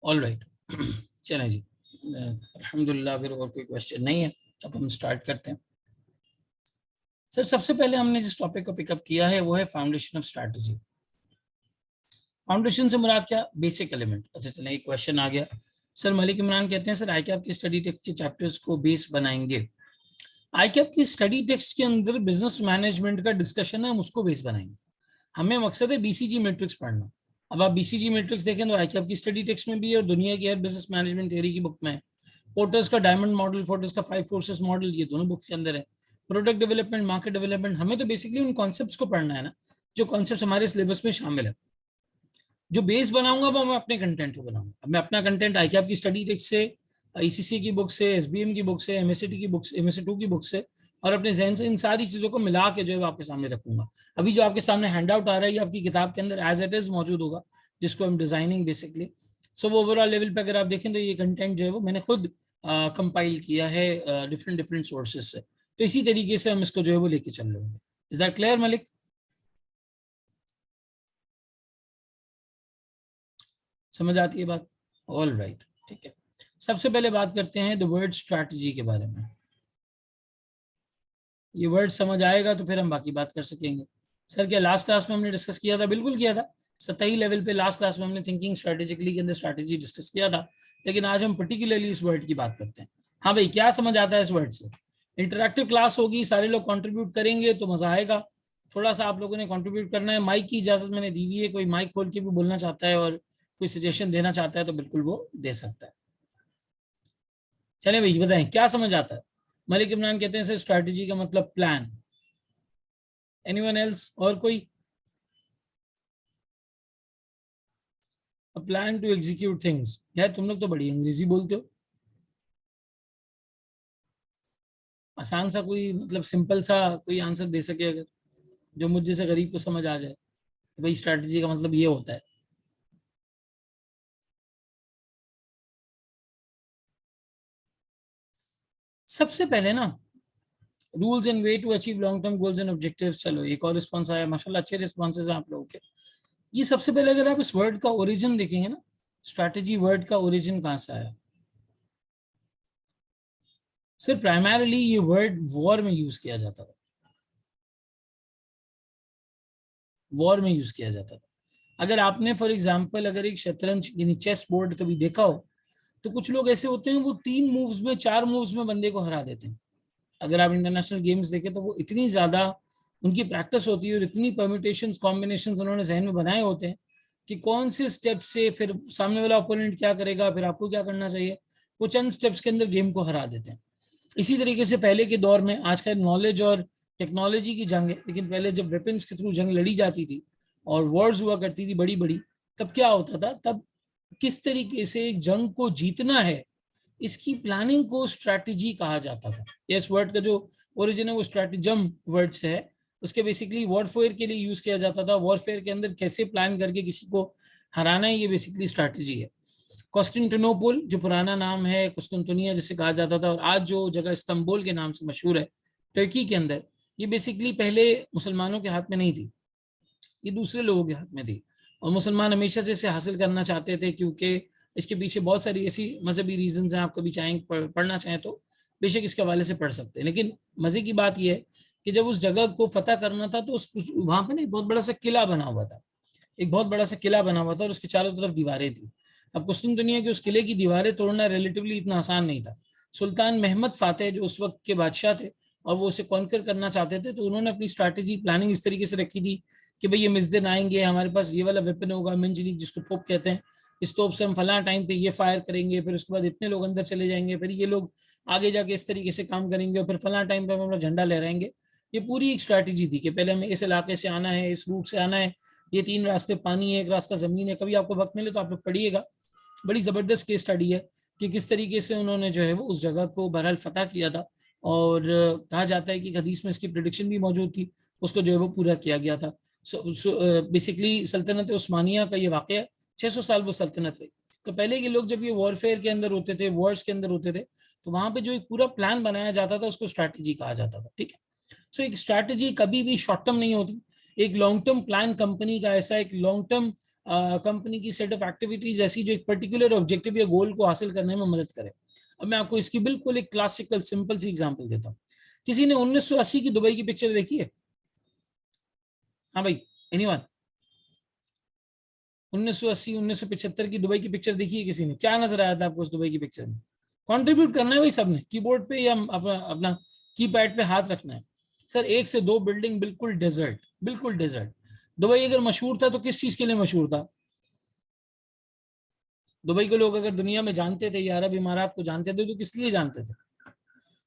All right. चलें जी, अल्हम्दुलिल्लाह। अगर और कोई क्वेश्चन नहीं है अब हम स्टार्ट करते हैं। सर सबसे पहले हमने जिस टॉपिक को पिकअप किया है वो है फाउंडेशन ऑफ स्ट्रैटेजी। फाउंडेशन से मुराद क्या? Basic element. अच्छा चलें, एक क्वेश्चन आ गया। सर मलिक इमरान कहते हैं सर आईकैप की स्टडी टेक्स्ट के चैप्टर्स को बेस बनाएंगे। आईकैप की स्टडी टेक्स्ट के अंदर बिजनेस मैनेजमेंट का डिस्कशन है, हम उसको बेस बनाएंगे। हमें मकसद है बीसीजी मैट्रिक्स पढ़ना। अब आप बीसीजी मैट्रिक्स देखें तो आईकैप की स्टडी टेक्स्ट में भी है और दुनिया की हर बिजनेस मैनेजमेंट थ्योरी की बुक में है। फोर्टिस का डायमंड मॉडल, फोर्टिस का 5 फोर्सेस मॉडल, ये दोनों बुक्स के अंदर है। प्रोडक्ट डेवलपमेंट, मार्केट डेवलपमेंट, हमें तो बेसिकली उन कॉन्सेप्ट्स को पढ़ना है ना जो कॉन्सेप्ट्स हमारे सिलेबस में शामिल है। जो बेस बनाऊंगा वो मैं अपने कंटेंट को बनाऊंगा। अब मैं अपना कंटेंट आईकैप की स्टडी टेक्स्ट से, आईसीसी की बुक से, एसबीएम की बुक से, एमएससीटी की बुक से, एमएससी 2 की बुक से और अपने जहन से इन सारी चीजों को मिला के जो है आपके सामने रखूंगा। अभी जो आपके सामने हैंड आउट आ रहा है ये आपकी किताब के अंदर एज इट इज मौजूद होगा, जिसको हम डिजाइनिंग बेसिकली। सो वो ओवरऑल लेवल पे अगर आप देखें तो ये कंटेंट जो है वो मैंने खुद कंपाइल किया है डिफरेंट डिफरेंट सोर्सेज से। तो इसी तरीके से हम इसको जो है वो लेके चल रहे होंगे। Is that clear Malik? समझ आती है बात? ऑल राइट, ठीक है। सबसे पहले बात करते हैं द वर्ड स्ट्रैटेजी के बारे में। ये वर्ड समझ आएगा तो फिर हम बाकी बात कर सकेंगे। सर क्या लास्ट क्लास में हमने डिस्कस किया था? बिल्कुल किया था। सतही लेवल पे लास्ट क्लास में हमने थिंकिंग स्ट्रेटेजिकली के अंदर स्ट्रैटेजी डिस्कस किया था। लेकिन आज हम पर्टिकुलरली इस वर्ड की बात करते हैं। हाँ भाई, क्या समझ आता है इस वर्ड से? इंटरैक्टिव क्लास होगी, सारे लोग कंट्रीब्यूट करेंगे तो मजा आएगा। थोड़ा सा आप लोगों ने कंट्रीब्यूट करना है। माइक की इजाजत मैंने दी हुई है, कोई माइक खोल के भी बोलना चाहता है और कोई सजेशन देना चाहता है तो बिल्कुल वो दे सकता है। चले भाई बताएं क्या समझ आता है। मलिक इमरान कहते हैं सर स्ट्रैटेजी का मतलब प्लान। Anyone else? और कोई? Plan to execute things. यार तुम लोग तो बड़ी अंग्रेजी बोलते हो। आसान सा कोई मतलब सिंपल सा कोई आंसर दे सके अगर, जो मुझ जैसे गरीब को समझ आ जाए भाई स्ट्रैटेजी का मतलब ये होता है। सबसे पहले ना, rules and way to achieve long term goals and objectives. चलो एक और रिस्पॉन्स आया, माशाल्लाह अच्छे रिस्पॉन्सेज हैं आप लोगों के। ये सबसे पहले अगर आप इस वर्ड का ओरिजिन देखेंगे ना, स्ट्रैटेजी वर्ड का ओरिजिन कहाँ से आया? सिर्फ प्राइमरली ये वर्ड वॉर में यूज किया जाता था। वॉर में यूज किया जाता था। अगर आपने फॉर एग्जाम्पल अगर एक शतरंज यानी चेस बोर्ड कभी देखा हो तो कुछ लोग ऐसे होते हैं वो 3 मूव्स में 4 मूव्स में बंदे को हरा देते हैं। अगर आप इंटरनेशनल गेम्स देखें तो वो इतनी ज्यादा उनकी प्रैक्टिस होती है और इतनी परम्यूटेशंस कॉम्बिनेशंस उन्होंने जहन में बनाए होते हैं कि कौन से स्टेप से फिर सामने वाला ओपोनेंट क्या करेगा, फिर आपको क्या करना चाहिए, वो चंद स्टेप्स के अंदर गेम को हरा देते हैं। इसी तरीके से पहले के दौर में, आज का नॉलेज और टेक्नोलॉजी की जंग है, लेकिन पहले जब वेपन्स के थ्रू जंग लड़ी जाती थी और वॉर्स हुआ करती थी बड़ी बड़ी, तब क्या होता था, तब किस तरीके से एक जंग को जीतना है इसकी प्लानिंग को स्ट्रैटेजी कहा जाता था। इस वर्ड का जो ओरिजिन है वो स्ट्रैटेजम वर्ड से है। उसके बेसिकली वॉरफेयर के लिए यूज किया जाता था। वॉरफेयर के अंदर कैसे प्लान करके किसी को हराना है, ये बेसिकली स्ट्रैटेजी है। कॉन्स्टेंटिनोपल जो पुराना नाम है, कुस्तुनतुनिया जिसे कहा जाता था, और आज जो जगह इस्तांबुल के नाम से मशहूर है टर्की के अंदर, ये बेसिकली पहले मुसलमानों के हाथ में नहीं थी, ये दूसरे लोगों के हाथ में थी। और मुसलमान हमेशा से इसे हासिल करना चाहते थे क्योंकि इसके पीछे बहुत सारी ऐसी मजहबी रीजन हैं। आप कभी चाहें पढ़ना चाहें तो बेशक इसके हवाले से पढ़ सकते हैं। लेकिन मजे की बात यह है कि जब उस जगह को फतह करना था तो वहां पर ना एक बहुत बड़ा सा किला बना हुआ था। एक बहुत बड़ा सा किला बना हुआ था और उसके चारों तरफ दीवारें थी। अब कुस्तुम दुनिया के उस किले की दीवारें तोड़ना रिलेटिवली इतना आसान नहीं था। सुल्तान महमद फातेह जो उस वक्त के बादशाह थे और वो उसे कॉन्कर करना चाहते थे, तो उन्होंने अपनी स्ट्रैटेजी प्लानिंग इस तरीके से रखी थी कि भाई ये मिस्दिन आएंगे, हमारे पास ये वाला वेपन होगा मिंजनीक जिसको तोप कहते हैं, इस तोप से हम फला टाइम पे ये फायर करेंगे, फिर उसके बाद इतने लोग अंदर चले जाएंगे, फिर ये लोग आगे जाके इस तरीके से काम करेंगे और फिर फला टाइम पे हम अपना झंडा लहराएंगे। ये पूरी एक स्ट्रैटेजी थी कि पहले हमें इस इलाके से आना है, इस रूट से आना है, ये 3 रास्ते पानी है, एक रास्ता जमीन है। कभी आपको वक्त मिले तो आप लोग पढ़िएगा, बड़ी जबरदस्त केस स्टडी है कि किस तरीके से उन्होंने जो है वो उस जगह को बहरहाल फतह किया था। और कहा जाता है कि हदीस में इसकी प्रिडिक्शन भी मौजूद थी, उसको जो है वो पूरा किया गया था। बेसिकली सल्तनत उस्मानिया का ये वाक़या, 600 साल वो सल्तनत रही। तो पहले के लोग जब ये वॉरफेयर के अंदर होते थे, वॉर्स के अंदर होते थे, तो वहां पे जो एक पूरा प्लान बनाया जाता था उसको स्ट्रैटेजी कहा जाता था। ठीक है। सो एक स्ट्रैटेजी कभी भी शॉर्ट टर्म नहीं होती। एक लॉन्ग टर्म प्लान कंपनी का ऐसा एक लॉन्ग टर्म कंपनी की सेट ऑफ एक्टिविटीज ऐसी जो एक पर्टिकुलर ऑब्जेक्टिव या गोल को हासिल करने में मदद करे। अब मैं आपको इसकी बिल्कुल एक क्लासिकल सिंपल सी एग्जांपल देता हूँ। किसी ने 1980 की दुबई की पिक्चर देखी है? हाँ भाई, एनीवन? 1980 1975 की दुबई की पिक्चर देखी है किसी ने? क्या नजर आया था आपको उस दुबई की पिक्चर में? कंट्रीब्यूट करना है भाई सबने, कीबोर्ड पे या अपना अपना कीपैड पे हाथ रखना है। सर 1 से 2 बिल्डिंग, बिल्कुल डेजर्ट, बिल्कुल डेजर्ट। दुबई अगर मशहूर था तो किस चीज के लिए मशहूर था? दुबई को लोग अगर दुनिया में जानते थे या अरब इमारात को जानते थे तो किस लिए जानते थे?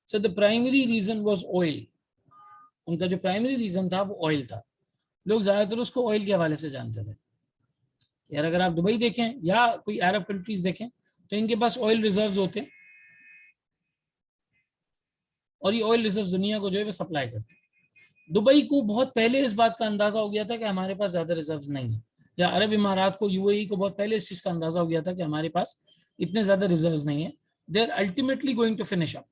So the primary reason was oil. उनका जो प्राइमरी रीजन था वो ऑयल था। लोग ज्यादातर उसको ऑयल के हवाले से जानते थे। यार अगर आप दुबई देखें या कोई अरब कंट्रीज देखें तो इनके पास ऑयल रिजर्व्स होते हैं और ये ऑयल रिजर्व्स दुनिया को जो है वो सप्लाई करते हैं। दुबई को बहुत पहले इस बात का अंदाजा हो गया था कि हमारे पास ज्यादा रिजर्व्स नहीं है, या अरब इमारात को, यूएई को बहुत पहले इस चीज का अंदाजा हो गया था कि हमारे पास इतने ज्यादा रिजर्व्स नहीं है। They are ultimately going to finish up.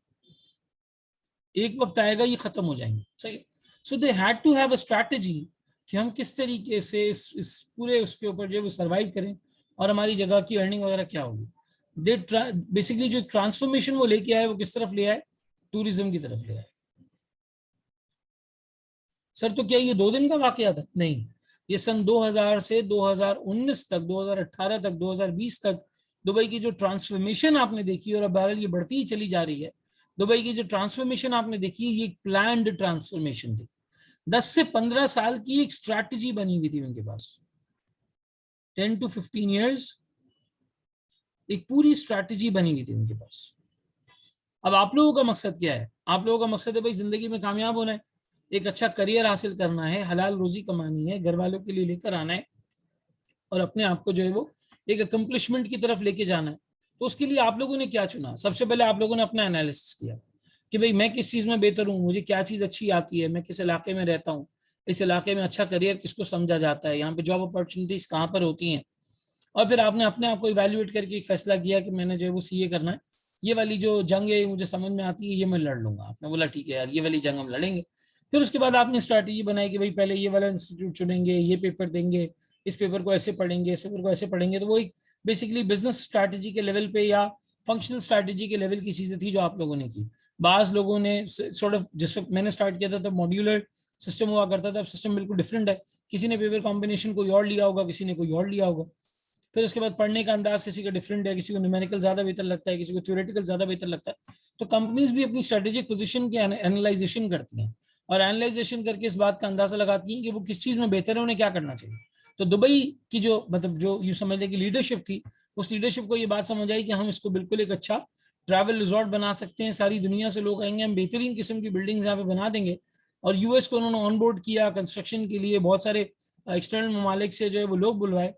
एक वक्त आएगा ये खत्म हो जाएंगे, सही। So they had to have a strategy कि हम किस तरीके से इस पूरे उसके ऊपर जो है वो सर्वाइव करें और हमारी जगह की अर्निंग वगैरह क्या होगी। दे बेसिकली जो ट्रांसफॉर्मेशन वो लेके आए वो किस तरफ ले आए? टूरिज्म की तरफ ले आए। सर तो क्या ये 2 दिन का वाकया था? नहीं, ये सन 2000 से 2019 तक, 2018 तक, 2020 तक दुबई की जो ट्रांसफॉर्मेशन आपने देखी, और अब बहरहाल ये बढ़ती ही चली जा रही है। दुबई की जो ट्रांसफॉर्मेशन आपने देखी ये एक प्लान्ड ट्रांसफॉर्मेशन थी। 10 से 15 साल की एक स्ट्रैटेजी बनी हुई थी उनके पास। 10 to 15 ईयर्स एक पूरी स्ट्रैटेजी बनी हुई थी उनके पास। अब आप लोगों का मकसद क्या है? आप लोगों का मकसद है भाई जिंदगी में कामयाब होना है, एक अच्छा करियर हासिल करना है, हलाल रोजी कमानी है, घर वालों के लिए लेकर आना है और अपने आप को जो है वो एक अकम्पलिशमेंट की तरफ लेके जाना है। तो उसके लिए आप लोगों ने क्या चुना? सबसे पहले आप लोगों ने अपना एनालिसिस किया कि भाई मैं किस चीज में बेहतर हूँ, मुझे क्या चीज अच्छी आती है, मैं किस इलाके में रहता हूँ, इस इलाके में अच्छा करियर किसको समझा जाता है, यहाँ पे जॉब अपॉर्चुनिटीज कहाँ पर होती हैं। और फिर आपने अपने आप को इवेल्युएट करके एक फैसला किया कि मैंने जो है वो सीए करना है, ये वाली जो जंग है मुझे समझ में आती है, ये मैं लड़ लूंगा। आपने बोला ठीक है यार, ये वाली जंग हम लड़ेंगे। फिर उसके बाद आपने स्ट्रैटेजी बनाई कि भाई पहले ये वाला इंस्टीट्यूट चुनेंगे, ये पेपर देंगे, इस पेपर को ऐसे पढ़ेंगे, इस पेपर को ऐसे पढ़ेंगे। तो वो एक बेसिकली बिजनेस स्ट्रैटेजी के लेवल पे या फंक्शनल स्ट्रैटेजी के लेवल की चीजें थी जो आप लोगों ने की। बाज लोगों ने सॉर्ट ऑफ, जिस वक्त मैंने स्टार्ट किया था तब मॉड्यूलर सिस्टम हुआ करता था, अब सिस्टम बिल्कुल डिफरेंट है। किसी ने पेपर कॉम्बिनेशन कोई और लिया होगा, किसी ने कोई और लिया होगा। फिर उसके बाद पढ़ने का अंदाज किसी का डिफरेंट है, किसी को न्यूमेरिकल ज्यादा बेहतर लगता है, किसी को थ्योरेटिकल ज्यादा बेहतर लगता है। तो कंपनीज भी अपनी स्ट्रेटेजिक पोजीशन की एनालाइजेशन करती हैं और एनालाइजेशन करके इस बात का अंदाजा लगाती हैं कि वो किस चीज में बेहतर है, उन्हें क्या करना चाहिए। तो दुबई की जो मतलब जो यू समझ लें कि लीडरशिप थी, उस लीडरशिप को ये बात समझ आई कि हम इसको बिल्कुल एक अच्छा ट्रैवल रिजॉर्ट बना सकते हैं, सारी दुनिया से लोग आएंगे, हम बेहतरीन किस्म की बिल्डिंग्स यहाँ पे बना देंगे। और यूएस को उन्होंने ऑनबोर्ड किया कंस्ट्रक्शन के लिए, बहुत सारे एक्सटर्नल ममालिक से जो है वो लोग बुलवाए,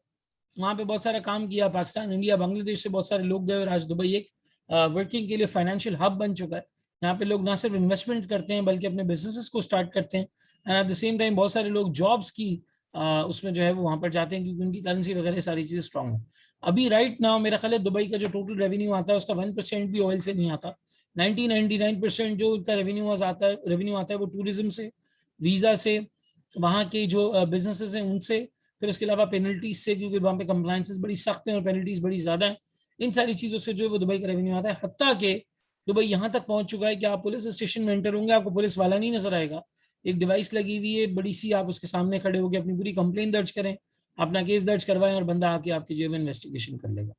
वहाँ पे बहुत सारा काम किया। पाकिस्तान, इंडिया, बांग्लादेश से बहुत सारे लोग गए और आज दुबई एक वर्किंग के लिए फाइनेंशियल हब बन चुका है। यहाँ पे लोग ना सिर्फ इन्वेस्टमेंट करते हैं बल्कि अपने बिजनेसेस को स्टार्ट करते हैं, and at the same time बहुत सारे लोग जॉब्स की उसमें जो है वो वहाँ पर जाते हैं क्योंकि उनकी करेंसी वगैरह सारी चीज़ें स्ट्रांग है। अभी राइट नाउ मेरा ख्याल है दुबई का जो टोटल रेवेन्यू आता है उसका 1% भी ऑयल से नहीं आता। 99% जो उनका रेवेन्यू आता है वो टूरिज्म से, वीजा से, वहाँ के जो बिजनेसेस हैं उनसे, फिर उसके अलावा पेनल्टीज से, क्योंकि वहाँ पे कंप्लायंसेस बड़ी सख्त हैं और पेनल्टीज बड़ी ज्यादा हैं। इन सारी चीजों से जो है वो दुबई का रेवेन्यू आता है। हत्ता के दुबई यहाँ तक पहुंच चुका है कि आप पुलिस स्टेशन में एंटर होंगे, आपको पुलिस वाला नहीं नजर आएगा, एक डिवाइस लगी हुई है बड़ी सी, आप उसके सामने खड़े होकर अपनी पूरी कंप्लेन दर्ज करें, अपना केस दर्ज करवाएं और बंदा आके आपकी जो है इन्वेस्टिगेशन कर लेगा।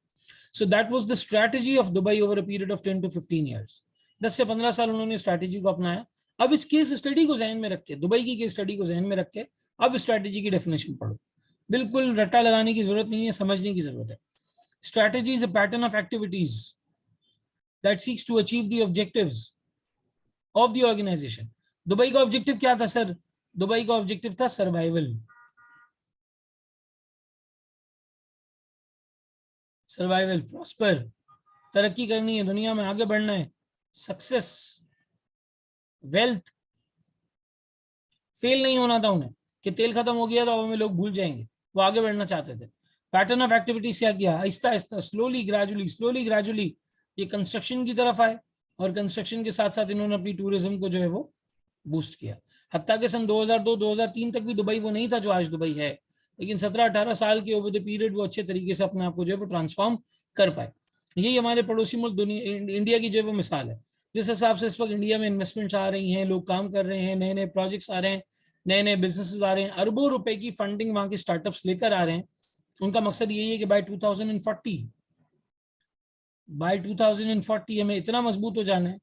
So that was the strategy of Dubai over a period of 10 to 15 years. 10 से 15 साल उन्होंने स्ट्रैटेजी को अपनाया। अब इस केस स्टडी को जहन में रख के, दुबई की केस स्टडी को जहन में रख के अब स्ट्रैटेजी की डेफिनेशन पढ़ो। बिल्कुल रट्टा लगाने की जरूरत नहीं है, समझने की जरूरत है। Strategy is a pattern of activities that seeks to achieve the objectives of the organisation. Dubai का ऑब्जेक्टिव क्या था सर? दुबई का ऑब्जेक्टिव था सर्वाइवल। सर्वाइवल, प्रॉस्पर, तरक्की करनी है, दुनिया में आगे बढ़ना है, सक्सेस, वेल्थ। फेल नहीं होना था उन्हें कि तेल खत्म हो गया तो अब हमें लोग भूल जाएंगे, वो आगे बढ़ना चाहते थे। पैटर्न ऑफ एक्टिविटीज क्या किया? आहिस्ता आहिस्ता, स्लोली ग्रेजुअली ये कंस्ट्रक्शन की तरफ आए और कंस्ट्रक्शन के साथ साथ इन्होंने अपनी टूरिज्म को जो है वो बूस्ट किया। हत्ता के सन 2002-2003 तक भी दुबई वो नहीं था जो आज दुबई है। लेकिन 17-18 साल के ओवर द पीरियड वो अच्छे तरीके से अपने आप को जो है वो ट्रांसफॉर्म कर पाए। यही हमारे पड़ोसी मुल्क दुनिया इंडिया की जो है वो मिसाल है। जिस हिसाब से इस वक्त इंडिया में इन्वेस्टमेंट्स आ रही हैं, लोग काम कर रहे हैं, नए नए प्रोजेक्ट्स आ रहे हैं, नए नए बिजनेसेस आ रहे हैं, अरबों रुपए की फंडिंग वहां के स्टार्टअप्स लेकर आ रहे हैं। उनका मकसद यही है कि बाय 2040 हमें इतना मजबूत हो जाना है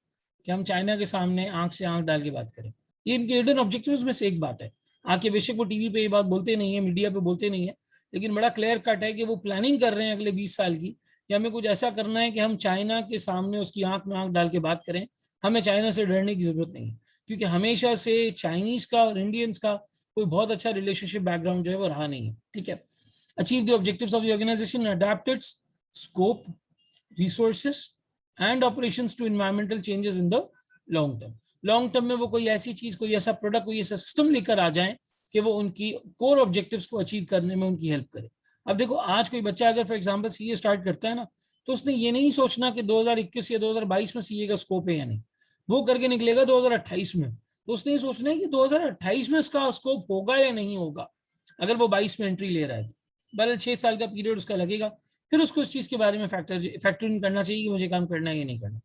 कि हम चाइना के सामने आंख से आंख डाल के बात करें। ये इनके हिडन ऑब्जेक्टिव्स में से एक बात है। आके बेशक वो टीवी पे ये बात बोलते नहीं है, मीडिया पे बोलते नहीं है, लेकिन बड़ा क्लियर कट है कि वो प्लानिंग कर रहे हैं अगले 20 साल की कि हमें कुछ ऐसा करना है कि हम चाइना के सामने उसकी आंख में आंख डाल के बात करें। हमें चाइना से डरने की जरूरत नहीं है, क्योंकि हमेशा से चाइनीज का और इंडियंस का कोई बहुत अच्छा रिलेशनशिप बैकग्राउंड जो है वो रहा नहीं है। ठीक है। Achieve the objectives of the organisation, adapt its scope, resources and operations to environmental changes in the long term। Long term में वो कोई ऐसी चीज, कोई ऐसा प्रोडक्ट, कोई ऐसा सिस्टम लेकर आ जाएं कि वो उनकी कोर ऑब्जेक्टिव्स को अचीव करने में उनकी हेल्प करे। अब देखो, आज कोई बच्चा अगर फॉर एग्जांपल सीए स्टार्ट करता है ना, तो उसने ये नहीं सोचना कि 2021 या 2022 में सीए का स्कोप है या नहीं, वो करके निकलेगा 2028 में। तो उसने ये सोचना है कि 2028 में इसका स्कोप होगा या नहीं होगा। अगर वो 22 में एंट्री ले रहा है, बहरहाल 6 साल का पीरियड उसका लगेगा, फिर उसको इस चीज के बारे में फैक्टर इन करना चाहिए कि मुझे काम करना है या नहीं करना।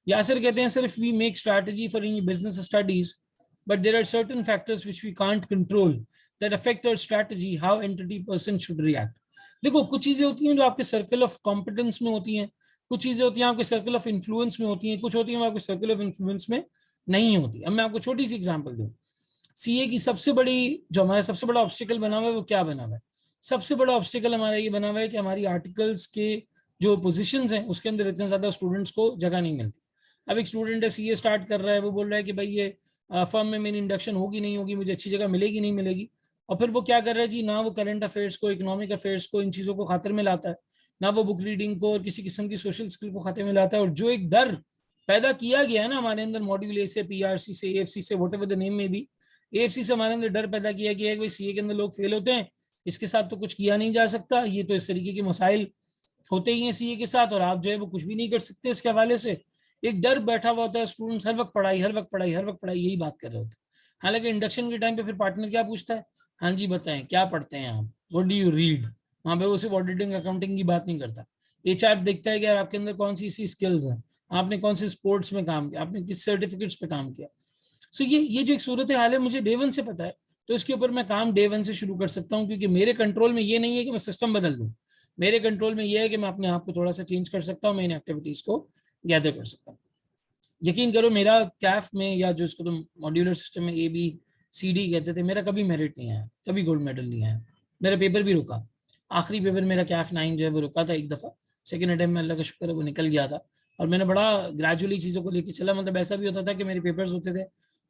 यासिर कहते हैं सिर्फ we make strategy for any business studies, but there are certain factors which we can't control that affect our strategy, how entity person should react. देखो, कुछ चीजें होती हैं जो आपके सर्कल ऑफ कॉम्पिटेंस में होती हैं, कुछ चीजें होती हैं आपके सर्कल ऑफ इन्फ्लुएंस में होती हैं, कुछ होती हैं आपके सर्कल ऑफ इन्फ्लुएंस में नहीं होती। अब मैं आपको छोटी सी एग्जांपल दूं। सीए की सबसे बड़ी, जो हमारा सबसे बड़ा ऑब्स्टिकल बना हुआ है, वो क्या बना हुआ है? सबसे बड़ा ऑब्स्टिकल हमारा ये बना हुआ है कि हमारी आर्टिकल्स के जो पोजीशंस हैं उसके अंदर इतने ज्यादा स्टूडेंट्स को जगह नहीं मिलती। अब एक स्टूडेंट है, सीए स्टार्ट कर रहा है, वो बोल रहा है कि भाई ये फर्म में मेरी इंडक्शन होगी नहीं होगी, मुझे अच्छी जगह मिलेगी नहीं मिलेगी। और फिर वो क्या कर रहा है जी, ना वो करंट अफेयर्स को, इकोनॉमिक अफेयर्स को, इन चीज़ों को खातिर में लाता है, ना वो बुक रीडिंग को और किसी किस्म की सोशल स्किल को खातिर में लाता है। और जो एक डर पैदा किया गया है ना हमारे अंदर, मॉड्यूल ए से, पीआरसी से, एएफसी से, व्हाटएवर द नेम में भी, एएफसी से हमारे अंदर डर पैदा किया गया है कि भाई सीए के अंदर लोग फेल होते हैं, इसके साथ तो कुछ किया नहीं जा सकता, ये तो इस तरीके के मसाइल होते ही हैं सीए के साथ, और आप जो है वो कुछ भी नहीं कर सकते इसके हवाले से। एक डर बैठा हुआ होता है, स्टूडेंट्स हर वक्त पढ़ाई, हर वक्त पढ़ाई, हर वक्त पढ़ाई, यही बात कर रहे होते हैं। हालांकि इंडक्शन के टाइम पे फिर पार्टनर क्या पूछता है, हाँ जी बताएं क्या पढ़ते हैं आप, व्हाट डू यू रीड। वहां पे वो सिर्फ ऑडिटिंग अकाउंटिंग की बात नहीं करता। एचआर देखता है कि यार आपके अंदर कौन सी सी स्किल्स हैं, आपने कौन से स्पोर्ट्स में काम किया, आपने किस सर्टिफिकेट्स पे काम किया। सो ये जो एक सूरत हाल है मुझे डे वन से पता है, तो इसके ऊपर मैं काम डे वन से शुरू कर सकता हूँ, क्योंकि मेरे कंट्रोल में ये नहीं है कि मैं सिस्टम बदल दूँ। मेरे कंट्रोल में ये है कि मैं अपने आप को थोड़ा सा चेंज कर सकता हूँ, मैं इन एक्टिविटीज को गैदर कर सकता हूँ। यकीन करो, मेरा कैफ में या जो इसको तुम मॉड्यूलर सिस्टम में ABCD कहते थे, मेरा कभी मेरिट नहीं आया, कभी गोल्ड मेडल नहीं आया, मेरा पेपर भी रुका। आखिरी पेपर मेरा कैफ 9 जो है वो रुका था एक दफ़ा, सेकेंड अटेम्प्ट में अल्लाह का शुक्र है वो निकल गया था। और मैंने बड़ा ग्रेजुअली चीज़ों को लेकर चला, मतलब ऐसा भी होता था कि मेरे पेपर्स होते थे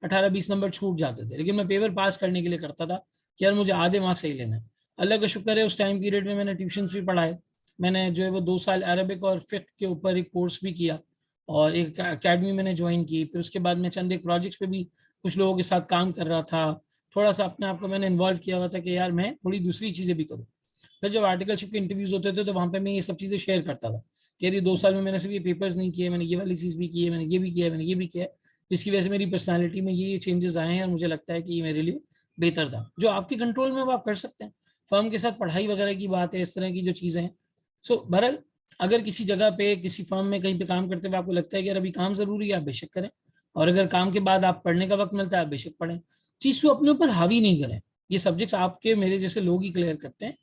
18-20 नंबर छूट जाते थे, लेकिन मैं पेपर पास करने के लिए करता था कि यार मुझे आधे मार्क्स सही लेना है। अल्लाह का शुक्र है उस टाइम पीरियड में मैंने ट्यूशन भी पढ़ाए, मैंने जो है वो 2 साल अरबिक और फिक्र के ऊपर एक कोर्स भी किया, और एक अकेडमी मैंने ज्वाइन की। फिर उसके बाद मैं चंद एक प्रोजेक्ट्स पे भी कुछ लोगों के साथ काम कर रहा था, थोड़ा सा अपने आप को मैंने इन्वॉल्व किया हुआ था कि यार मैं थोड़ी दूसरी चीज़ें भी करूँ। फिर जब आर्टिकलशिप के इंटरव्यूज होते थे तो वहाँ पे मैं ये सब चीज़ें शेयर करता था कि यार 2 साल में मैंने सिर्फ ये पेपर्स नहीं किए, मैंने ये वाली चीज़ भी की है, मैंने ये भी किया है, मैंने ये भी किया है, जिसकी वजह से मेरी पर्सनैलिटी में ये चेंजेस आए हैं, और मुझे लगता है कि ये मेरे लिए बेहतर था। जो आपके कंट्रोल में वो आप कर सकते हैं। फर्म के साथ पढ़ाई वगैरह की बात है, इस तरह की जो चीज़ें हैं। सो बहरहाल, अगर किसी जगह पे, किसी फर्म में कहीं पे काम करते हुए आपको लगता है कि यार अभी काम जरूरी है, आप बेशक करें, और अगर काम के बाद आप पढ़ने का वक्त मिलता है, आप बेशक पढ़ें। चीज को अपने ऊपर हावी नहीं करें। ये सब्जेक्ट्स आपके मेरे जैसे लोग ही क्लियर करते हैं।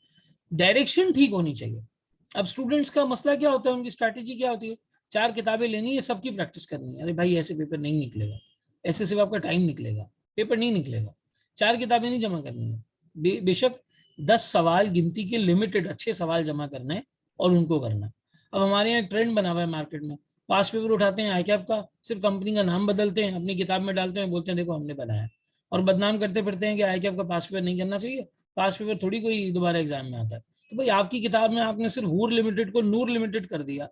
डायरेक्शन ठीक होनी चाहिए। अब स्टूडेंट्स का मसला क्या होता है, उनकी स्ट्रैटेजी क्या होती है, 4 किताबें लेनी है, सबकी प्रैक्टिस करनी है। अरे भाई ऐसे पेपर नहीं निकलेगा, ऐसे सिर्फ आपका टाइम निकलेगा, पेपर नहीं निकलेगा। 4 किताबें नहीं जमा करनी है, बेशक 10 सवाल गिनती के लिमिटेड अच्छे सवाल जमा करना है और उनको करना है। अब हमारे यहाँ ट्रेंड बना हुआ है मार्केट में, पास पेपर उठाते हैं आई कैप का, सिर्फ कंपनी का नाम बदलते हैं, अपनी किताब में डालते हैं, बोलते हैं देखो हमने बनाया, और बदनाम करते फिरते हैं कि आई कैप का पास पेपर नहीं करना चाहिए, पास पेपर थोड़ी कोई दोबारा एग्जाम में आता है। तो भाई आपकी किताब में आपने सिर्फ हूर लिमिटेड को नूर लिमिटेड कर दिया।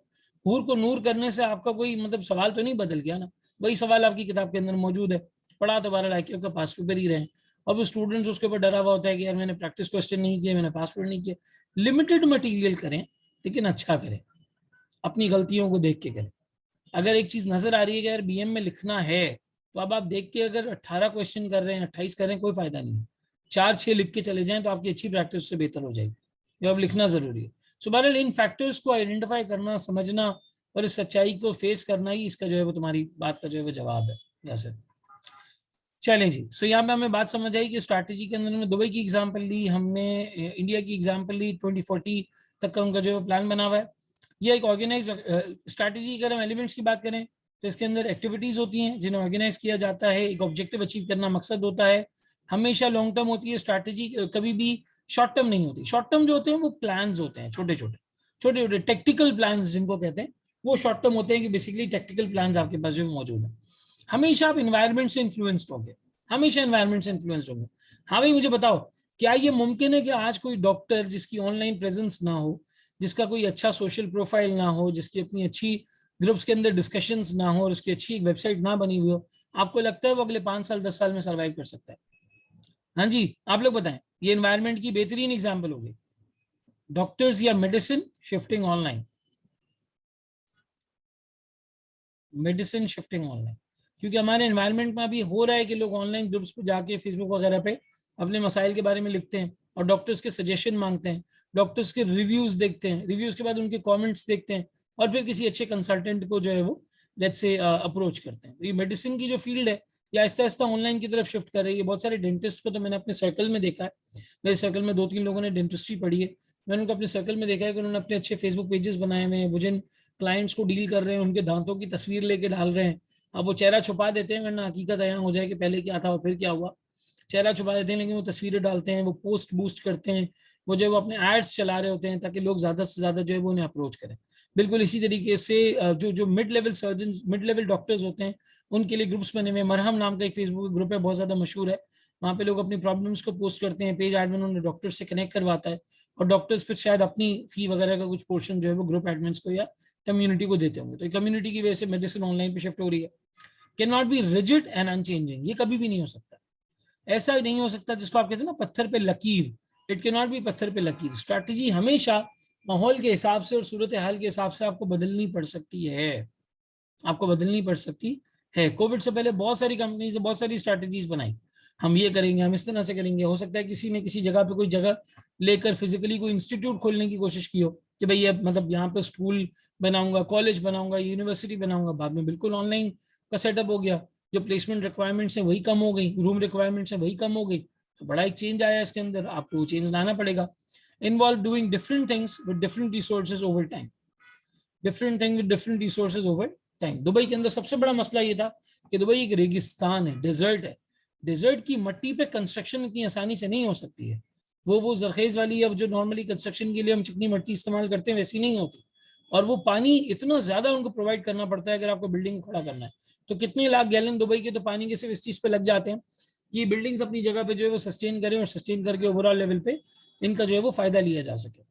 हूर को नूर करने से आपका कोई मतलब सवाल तो नहीं बदल गया ना, वही सवाल आपकी किताब के अंदर मौजूद है, पढ़ा दोबारा आई कैप का पास पेपर ही रहे। अब वो स्टूडेंट्स उसके ऊपर डरा हुआ होता है कि यार मैंने प्रैक्टिस क्वेश्चन नहीं किया, मैंने पास पेपर नहीं किया। लिमिटेड मटेरियल करें, लेकिन अच्छा करें, अपनी गलतियों को देख के करें। अगर एक चीज नजर आ रही है कि यार BM में लिखना है, तो अब आप देख के अगर 18 क्वेश्चन कर रहे हैं, 28 कर रहे हैं, कोई फायदा नहीं है। 4-6 लिख के चले जाएं तो आपकी अच्छी प्रैक्टिस से बेहतर हो जाएगी। ये अब लिखना जरूरी है। सो बहरहाल इन फैक्टर्स को आइडेंटिफाई करना, समझना और इस सच्चाई को फेस करना ही इसका जो है वो तुम्हारी बात का जो है वो जवाब है। जैसे चलें जी, सो यहाँ पे हमें बात समझ आई कि स्ट्रैटेजी के अंदर हमने दुबई की एग्जांपल ली, हमने इंडिया की एग्जांपल ली, 2040 तक का उनका जो प्लान बना हुआ है। ये एक ऑर्गेनाइज स्ट्रैटेजी। अगर हम एलिमेंट्स की बात करें तो इसके अंदर एक्टिविटीज होती हैं जिन्हें ऑर्गेनाइज किया जाता है, एक ऑब्जेक्टिव अचीव करना मकसद होता है, हमेशा लॉन्ग टर्म होती है स्ट्रैटेजी, कभी भी शॉर्ट टर्म नहीं होती। शॉर्ट टर्म जो होते हैं वो प्लान्स होते हैं, छोटे छोटे टेक्टिकल प्लान्स जिनको कहते हैं, वो शॉर्ट टर्म होते हैं कि बेसिकली टेक्टिकल प्लान्स आपके पास जो मौजूद है। हमेशा आप इन्वायरमेंट से इन्फ्लुएंस्ड होंगे, हमेशा इन्वायरमेंट से इन्फ्लुएंस्ड होंगे। हाँ भाई मुझे बताओ, क्या ये मुमकिन है कि आज कोई डॉक्टर जिसकी ऑनलाइन प्रेजेंस ना हो, जिसका कोई अच्छा सोशल प्रोफाइल ना हो, जिसकी अपनी अच्छी ग्रुप्स के अंदर डिस्कशंस ना हो और उसकी अच्छी एक वेबसाइट ना बनी हुई हो, आपको लगता है वो अगले 5 साल 10 साल में सर्वाइव कर सकता है? हाँ जी, आप लोग बताएं। ये एनवायरनमेंट की बेहतरीन एग्जांपल होगी, डॉक्टर्स या medicine shifting online, medicine shifting online. क्योंकि हमारे एनवायरनमेंट में अभी हो रहा है कि लोग ऑनलाइन ग्रुप्स पे जाके फेसबुक वगैरह पे अपने मसाइल के बारे में लिखते हैं और डॉक्टर्स के सजेशन मांगते हैं, डॉक्टर्स के रिव्यूज देखते हैं, रिव्यूज के बाद उनके कमेंट्स देखते हैं और फिर किसी अच्छे कंसल्टेंट को जो है वो लेट्स से अप्रोच करते हैं। तो ये मेडिसिन की जो फील्ड है ये आहिस्ता आहिस्ता ऑनलाइन की तरफ शिफ्ट कर रही है। बहुत सारे डेंटिस्ट को तो मैंने अपने सर्कल में देखा है, मेरे सर्कल में 2-3 लोगों ने डेंटिस्ट्री पढ़ी है, मैंने उनको अपने सर्कल में देखा है कि उन्होंने अपने अच्छे फेसबुक पेजेस बनाए हुए हैं, वो जिन क्लाइंट्स को डील कर रहे हैं उनके दांतों की तस्वीर लेके डाल रहे हैं। अब वो चेहरा छुपा देते हैं वरना हकीकत यहाँ हो जाए कि पहले क्या था और फिर क्या हुआ। चेहरा छुपा देते हैं लेकिन वो तस्वीरें डालते हैं, वो पोस्ट बूस्ट करते हैं, वो जो है वो अपने एड्स चला रहे होते हैं ताकि लोग ज्यादा से ज्यादा जो है वो उन्हें अप्रोच करें। बिल्कुल इसी तरीके से जो mid level surgeon, mid level doctors होते हैं उनके लिए ग्रुप्स बने हुए। मरहम नाम का एक फेसबुक ग्रुप है, बहुत ज्यादा मशहूर है। वहाँ पे लोग अपनी प्रॉब्लम्स को पोस्ट करते हैं, पेज एडमिन उन्हें डॉक्टर से कनेक्ट करवाता है और डॉक्टर्स फिर शायद अपनी फी वगैरह का कुछ पोर्शन जो है वो ग्रुप एडमिन्स को या कम्युनिटी को देते होंगे। तो कम्युनिटी की वजह से मेडिसिन ऑनलाइन पे शिफ्ट हो रही है। Can not be rigid and unchanging, ये कभी भी नहीं हो सकता। ऐसा नहीं हो सकता जिसको आप कहते हैं ना पत्थर पे लकीर, इट कैन नॉट बी पत्थर पे लकीर। स्ट्रैटेजी हमेशा माहौल के हिसाब से और सूरत हाल के हिसाब से आपको बदलनी पड़ सकती है, आपको बदलनी पड़ सकती है। कोविड से पहले बहुत सारी कंपनीज ने बहुत सारी स्ट्रैटेजीज बनाई, हम ये करेंगे, हम इस तरह से करेंगे। हो सकता है किसी ने किसी जगह पे कोई जगह लेकर फिजिकली कोई इंस्टीट्यूट खोलने की कोशिश की हो कि भाई ये मतलब यहाँ पे स्कूल बनाऊंगा, कॉलेज बनाऊंगा, यूनिवर्सिटी बनाऊंगा। बाद में बिल्कुल ऑनलाइन का सेटअप हो गया, जो प्लेसमेंट रिक्वायरमेंट्स है वही कम हो गई, रूम रिक्वायरमेंट्स है वही कम हो गई, तो बड़ा एक चेंज आया इसके अंदर, आपको चेंज लाना पड़ेगा। Involve doing different things with different resources over time, different thing with different resources over time. Dubai के अंदर सबसे बड़ा मसला ये था कि दुबई एक रेगिस्तान है, डेजर्ट है। डेजर्ट की मिट्टी पे कंस्ट्रक्शन इतनी आसानी से नहीं हो सकती है। वो जरखेज वाली, अब जो नॉर्मली कंस्ट्रक्शन के लिए हम चिकनी मिट्टी इस्तेमाल करते हैं वैसी नहीं होती। और वो पानी इतना ज्यादा उनको प्रोवाइड करना पड़ता है अगर आपको बिल्डिंग खड़ा करना है। तो कितने लाख गैलन दुबई के तो पानी के सिर्फ इस चीज पे लग जाते हैं कि बिल्डिंग्स अपनी जगह पे जो है वो सस्टेन करें और सस्टेन करके ओवरऑल लेवल पे इनका जो है वो फायदा लिया जा सके।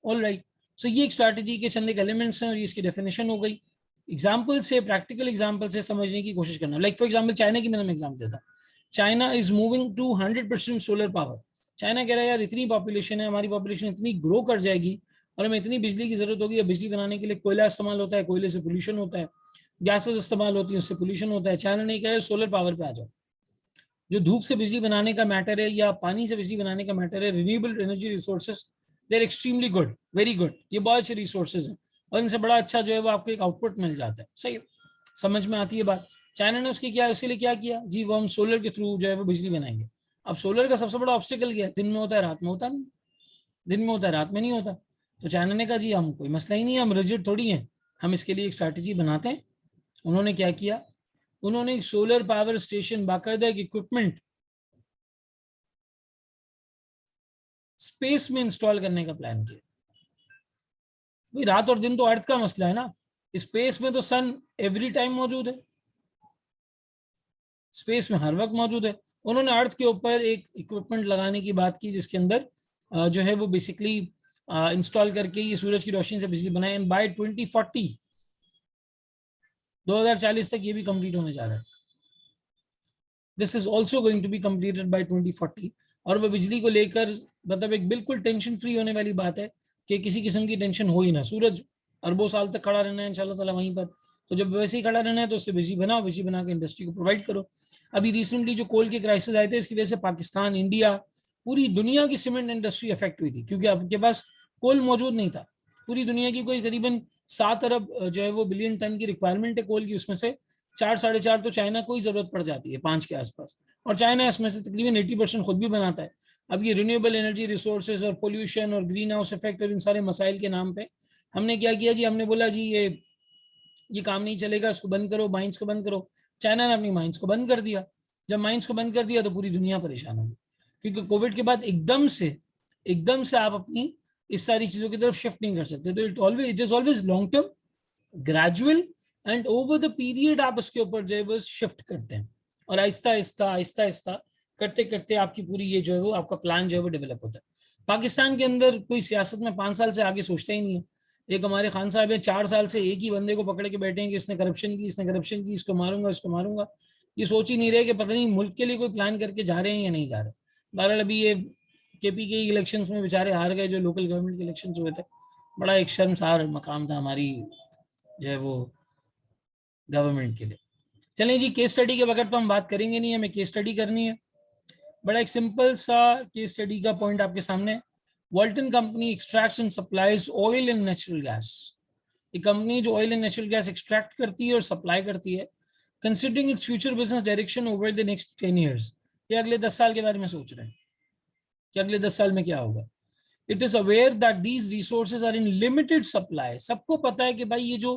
ऑल राइट, सो ये एक स्ट्रैटेजी के चंद एक एलिमेंट्स हैं और ये इसकी डेफिनेशन हो गई। एग्जाम्पल से, प्रैक्टिकल एग्जाम्पल से समझने की कोशिश करना। लाइक फॉर एग्जाम्पल चाइना की मैंने एग्जाम्पल देता, China is moving to 100% solar power. China कह रहा है यार इतनी पॉपुलेशन है, हमारी पॉपुलेशन इतनी ग्रो कर जाएगी और हमें इतनी बिजली की जरूरत होगी। बिजली बनाने के लिए कोयला इस्तेमाल होता है, कोयले से पोल्यूशन होता है, गैसेस इस्तेमाल होती है, उससे पोल्यूशन होता है। चाइना ने कहा सोलर पावर पे आ जाओ। जो धूप से बिजली बनाने का मैटर है या पानी से बिजली बनाने का मैटर है, renewable energy resources they are extremely good, very good. ये बहुत अच्छे रिसोर्सेज हैं और इनसे बड़ा अच्छा जो है वो आपको एक आउटपुट मिल जाता है। सही समझ में आती है बात। चाइना ने उसके क्या, उसके लिए क्या किया जी, वो हम सोलर के थ्रू जो है वो बिजली बनाएंगे। अब सोलर का सबसे बड़ा ऑब्स्टिकल क्या है, दिन में होता है रात में होता नहीं, दिन में होता है रात में नहीं होता। तो चाइना ने कहा जी हम कोई मसला ही नहीं है, हम रिजिड थोड़ी हैं, हम इसके लिए एक स्ट्रैटेजी बनाते हैं। उन्होंने क्या किया, उन्होंने एक सोलर पावर स्टेशन, बाकायदा एक इक्विपमेंट स्पेस में इंस्टॉल करने का प्लान किया। भाई रात और दिन तो अर्थ का मसला है ना, स्पेस में तो सन एवरी टाइम मौजूद है, स्पेस में हर वक्त मौजूद है। उन्होंने अर्थ के ऊपर एक इक्विपमेंट लगाने की बात की जिसके अंदर जो है वो बेसिकली इंस्टॉल करके ये सूरज की रोशनी से बिजली बनाए। एंड बाय 2040 2040 तक ये भी कंप्लीट होने जा रहा है। This is also going to be completed by 2040। और वो बिजली को लेकर मतलब एक बिल्कुल टेंशन फ्री होने वाली बात है कि किसी किस्म की टेंशन हो ही ना। सूरज अरबों साल तक खड़ा रहना है इंशाल्लाह ताला वहीं पर, तो जब वैसे ही खड़ा रहना है तो उससे बिजली बनाओ, बिजली बना के इंडस्ट्री को प्रोवाइड करो। अभी रिसेंटली जो कोल के क्राइसिस आए थे, इसकी वजह से पाकिस्तान, इंडिया, पूरी दुनिया की सीमेंट इंडस्ट्री अफेक्ट हुई थी, क्योंकि आपके पास कोल मौजूद नहीं था। पूरी दुनिया की कोई करीबन 7 अरब जो है वो बिलियन टन की रिक्वायरमेंट है कोल की, उसमें से 4 साढ़े 4 तो चाइना को ही जरूरत पड़ जाती है, 5 के आसपास, और चाइना इसमें से तकरीबन 80% खुद भी बनाता है। अब ये रिन्यूएबल एनर्जी रिसोर्सेज और पोल्यूशन और ग्रीन हाउस इफेक्ट और इन सारे मसाइल के नाम पे हमने क्या किया जी, हमने बोला जी ये काम नहीं चलेगा, इसको बंद करो, माइंस को बंद करो। चाइना ने अपनी माइंस को बंद कर दिया। जब माइंस को बंद कर दिया तो पूरी दुनिया परेशान हो गई, क्योंकि कोविड के बाद एकदम से आप अपनी इस सारी चीजों की तरफ शिफ्ट नहीं कर सकते। तो it is always long term, gradual, and over the period आप उसके ऊपर जो है वो शिफ्ट करते हैं, और आहिस्ता आहिस्ता करते करते आपकी पूरी ये जो है वो आपका प्लान जो है वो डेवलप होता है। पाकिस्तान के अंदर कोई सियासत में 5 साल से आगे सोचता ही नहीं है। एक हमारे खान साहब है, 4 साल से एक ही बंदे को पकड़ के बैठे हैं कि इसने करप्शन की, इसको मारूंगा। ये सोच ही नहीं रहे कि पता नहीं मुल्क के लिए कोई प्लान करके जा रहे हैं या नहीं जा रहे। बहरहाल अभी ये केपी के इलेक्शंस में बेचारे हार गए, जो लोकल गवर्नमेंट के इलेक्शंस हुए थे। बड़ा एक शर्मसार मकाम था हमारी जो है वो गवर्नमेंट के लिए। चलें जी, केस स्टडी के बगैर तो हम बात करेंगे नहीं, हमें केस स्टडी करनी है। बड़ा एक सिंपल सा केस स्टडी का पॉइंट आपके सामने। वॉल्टन company extracts and supplies oil and natural gas. ये कंपनी जो oil and natural gas extract करती है और सप्लाई करती है, considering its future business direction over the next 10 years, ये अगले 10 साल के बारे में सोच रहे हैं कि अगले 10 साल में क्या होगा। It is aware that these resources are in limited supply. सबको पता है कि भाई ये जो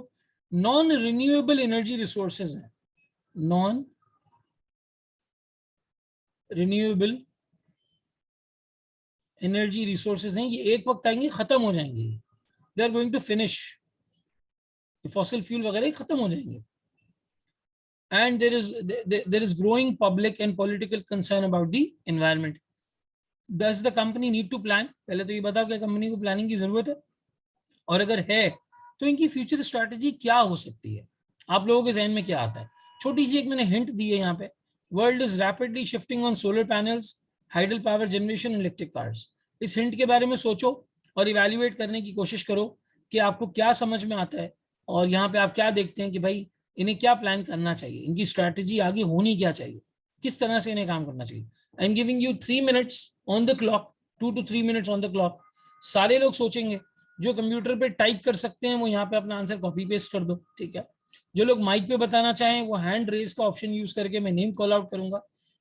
नॉन रिन्यूएबल एनर्जी रिसोर्सेज है, नॉन रिन्यूएबल एनर्जी रिसोर्सेज हैं, ये एक वक्त आएंगे खत्म हो जाएंगे, they are going to finish, fossil fuel वगैरह खत्म हो जाएंगे। And there is growing public and political concern about the environment. Does the company need to plan? पहले तो ये बताओ कि कंपनी को प्लानिंग की जरूरत है, और अगर है तो इनकी फ्यूचर स्ट्रैटेजी क्या हो सकती है? आप लोगों के जहन में क्या आता है? छोटी सी एक मैंने हिंट दी है यहाँ पे। World is rapidly shifting on solar panels, hydel power generation, electric cars. इस हिंट के बारे में सोचो और इवेल्युएट करने की कोशिश करो कि आपको क्या समझ में आता है, और यहाँ पे आप क्या देखते हैं कि भाई इन्हें क्या प्लान करना चाहिए, इनकी स्ट्रैटेजी आगे होनी क्या चाहिए, किस तरह से इन्हें काम करना चाहिए। I am giving you 3 minutes on the clock, 2 to 3 minutes on the clock. सारे लोग सोचेंगे, जो कंप्यूटर पे टाइप कर सकते हैं वो यहाँ पे अपना आंसर कॉपी पेस्ट कर दो, ठीक है। जो लोग माइक पे बताना चाहें वो हैंड रेज का ऑप्शन यूज करके, मैं नेम कॉल आउट करूंगा,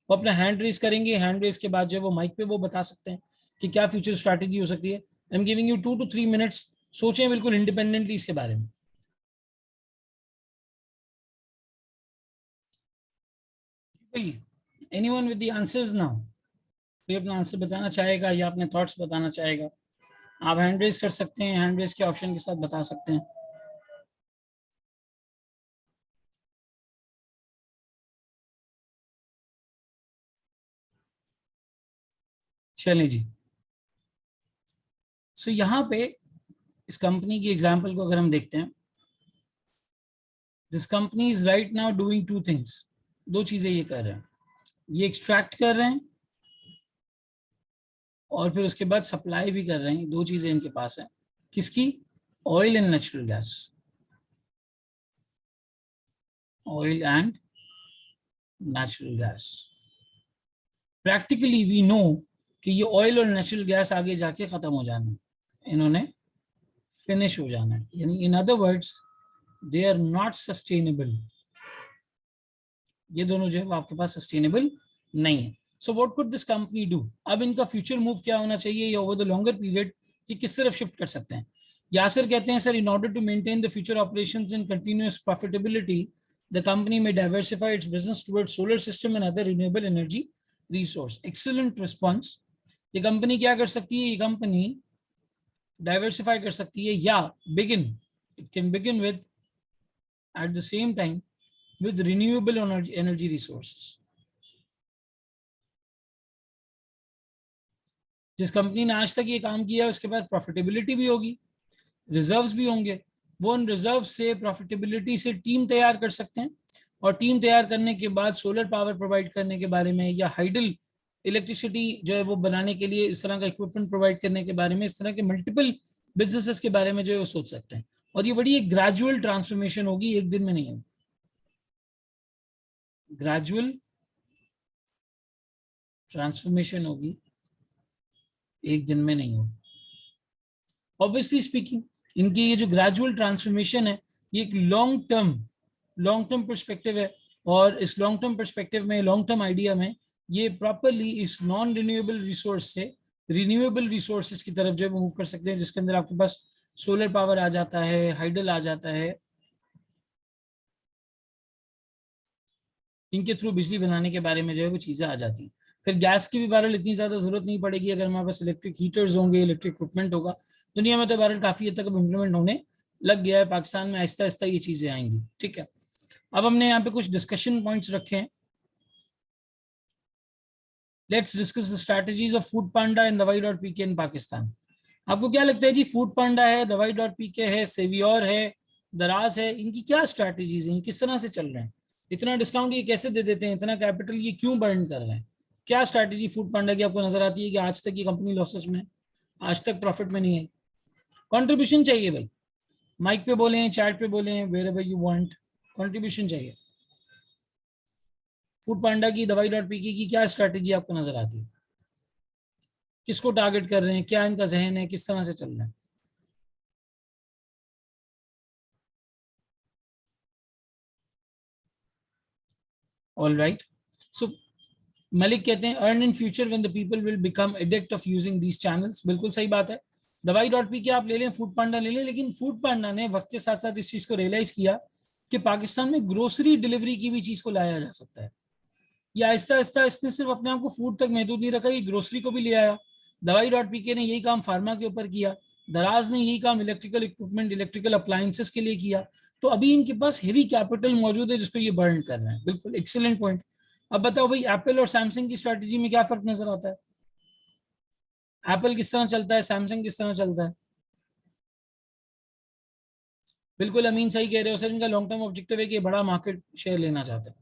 वो अपना हैंड रेज करेंगे, हैंड रेज के बाद जो वो माइक पे वो बता सकते हैं कि क्या फ्यूचर स्ट्रैटेजी हो सकती है। I am giving you 2 to 3 minutes, सोचें बिल्कुल इंडिपेंडेंटली इसके बारे में। Anyone with the answers now? कोई अपना आंसर बताना चाहेगा या अपने थॉट्स बताना चाहेगा? आप हैंड रेज कर सकते हैं, हैंड रेज के ऑप्शन के साथ बता सकते हैं। चलिए जी, सो यहाँ पे इस कंपनी की एग्जांपल को अगर हम देखते हैं, this company is right now doing 2 things। 2 चीजें ये कर रहे हैं, ये एक्सट्रैक्ट कर रहे हैं और फिर उसके बाद सप्लाई भी कर रहे हैं। 2 चीजें इनके पास है, किसकी? Oil and natural gas, oil and natural gas. Practically we know कि ये ऑयल और नेचुरल गैस आगे जाके खत्म हो जाना है, इन्होंने फिनिश हो जाना है, यानी in other words they are not sustainable. ये दोनों जो है वो आपके पास सस्टेनेबल नहीं है। So what could this company do? अब इनका फ्यूचर मूव क्या होना चाहिए, या ओवर द लॉन्गर पीरियड कि किस तरफ शिफ्ट कर सकते हैं? यासिर कहते हैं sir, in order to maintain the future operations in continuous profitability, the company में diversify its business towards solar system and other renewable energy resource. Excellent response. ये कंपनी क्या कर सकती है? ये कंपनी डाइवर्सिफाई कर सकती है, या begin, it can begin with at the same time with renewable energy resources। जिस कंपनी ने आज तक ये काम किया उसके बाद प्रॉफिटेबिलिटी भी होगी, रिजर्व्स भी होंगे, वो उन रिजर्व से, प्रॉफिटेबिलिटी से टीम तैयार कर सकते हैं, और टीम तैयार करने के बाद सोलर पावर प्रोवाइड करने के बारे में, या हाइडल इलेक्ट्रिसिटी जो है वो बनाने के लिए इस तरह का इक्विपमेंट प्रोवाइड करने के बारे में, इस तरह के मल्टीपल बिजनेसेस के बारे में जो है वो सोच सकते हैं। और ये बड़ी एक ग्रेजुअल ट्रांसफॉर्मेशन होगी, एक दिन में नहीं होगी, ग्रेजुअल ट्रांसफॉर्मेशन होगी, एक दिन में नहीं होगी। ऑब्वियसली स्पीकिंग, इनकी ये जो ग्रेजुअल ट्रांसफॉर्मेशन है, ये एक लॉन्ग टर्म पर्सपेक्टिव है, और इस लॉन्ग टर्म पर्सपेक्टिव में, लॉन्ग टर्म आइडिया में, ये प्रॉपरली इस नॉन रिन्यूएबल रिसोर्स से रिन्यूएबल रिसोर्सेज की तरफ जो है मूव कर सकते हैं, जिसके अंदर आपके पास सोलर पावर आ जाता है, हाइडल आ जाता है, इनके थ्रू बिजली बनाने के बारे में जो है वो चीजें आ जाती हैं। फिर गैस की भी बहरहाल इतनी ज्यादा जरूरत नहीं पड़ेगी अगर हमारे पास इलेक्ट्रिक हीटर्स होंगे, इलेक्ट्रिक इक्विपमेंट होगा। दुनिया में तो बहरहाल काफी हद तक अब इम्प्लीमेंट होने लग गया है, पाकिस्तान में आहिस्ता आहिस्ता ये चीजें आएंगी। ठीक है, अब हमने यहाँ पे कुछ डिस्कशन पॉइंट्स रखे हैं। Let's discuss the strategies of Food Panda and दवाई.pk इन पाकिस्तान। आपको क्या लगता है जी, फूड पांडा है, दवाई.pk है, सेवियोर है, दराज है, इनकी क्या स्ट्रैटेजीज हैं, किस तरह से चल रहे हैं? इतना डिस्काउंट ये कैसे दे देते हैं, इतना कैपिटल ये क्यों बर्न कर रहे हैं? क्या स्ट्रैटेजी फूड पांडा की आपको नजर आती है कि आज तक ये कंपनी लॉसेस में, आज तक प्रॉफिट में नहीं आई? कंट्रीब्यूशन चाहिए भाई, माइक पे बोले, चैट पे बोले, wherever you want, contribution चाहिए। फूड पांडा की, दवाई.pk की क्या स्ट्रैटेजी आपको नजर आती है? किसको टारगेट कर रहे हैं, क्या इनका जहन है, किस तरह से चल रहा है? ऑल राइट, सो मलिक कहते हैं earn in future when the people will become edict of using these channels. बिल्कुल सही बात है। दवाई.pk आप ले लें, फूड पांडा ले लें, लेकिन फूड पांडा ने वक्त के साथ साथ इस चीज को रियलाइज किया कि पाकिस्तान में ग्रोसरी डिलीवरी की भी चीज को लाया जा सकता है। या आहिस्ता आहिस्ता इसने सिर्फ अपने आप को फूड तक महदूद नहीं रखा, ये ग्रोसरी को भी ले आया। दवाई.pk ने यही काम फार्मा के ऊपर किया, दराज ने यही काम इलेक्ट्रिकल इक्विपमेंट, इलेक्ट्रिकल अप्लायंसेस के लिए किया। तो अभी इनके पास हेवी कैपिटल मौजूद है जिसको ये बर्न कर रहे हैं। बिल्कुल एक्सीलेंट पॉइंट। अब बताओ भाई, एप्पल और सैमसंग की स्ट्रैटेजी में क्या फर्क नजर आता है? एप्पल किस तरह चलता है, सैमसंग किस तरह चलता है? बिल्कुल अमीन सही कह रहे हो सर, इनका लॉन्ग टर्म ऑब्जेक्टिव है कि बड़ा मार्केट शेयर लेना चाहते हैं।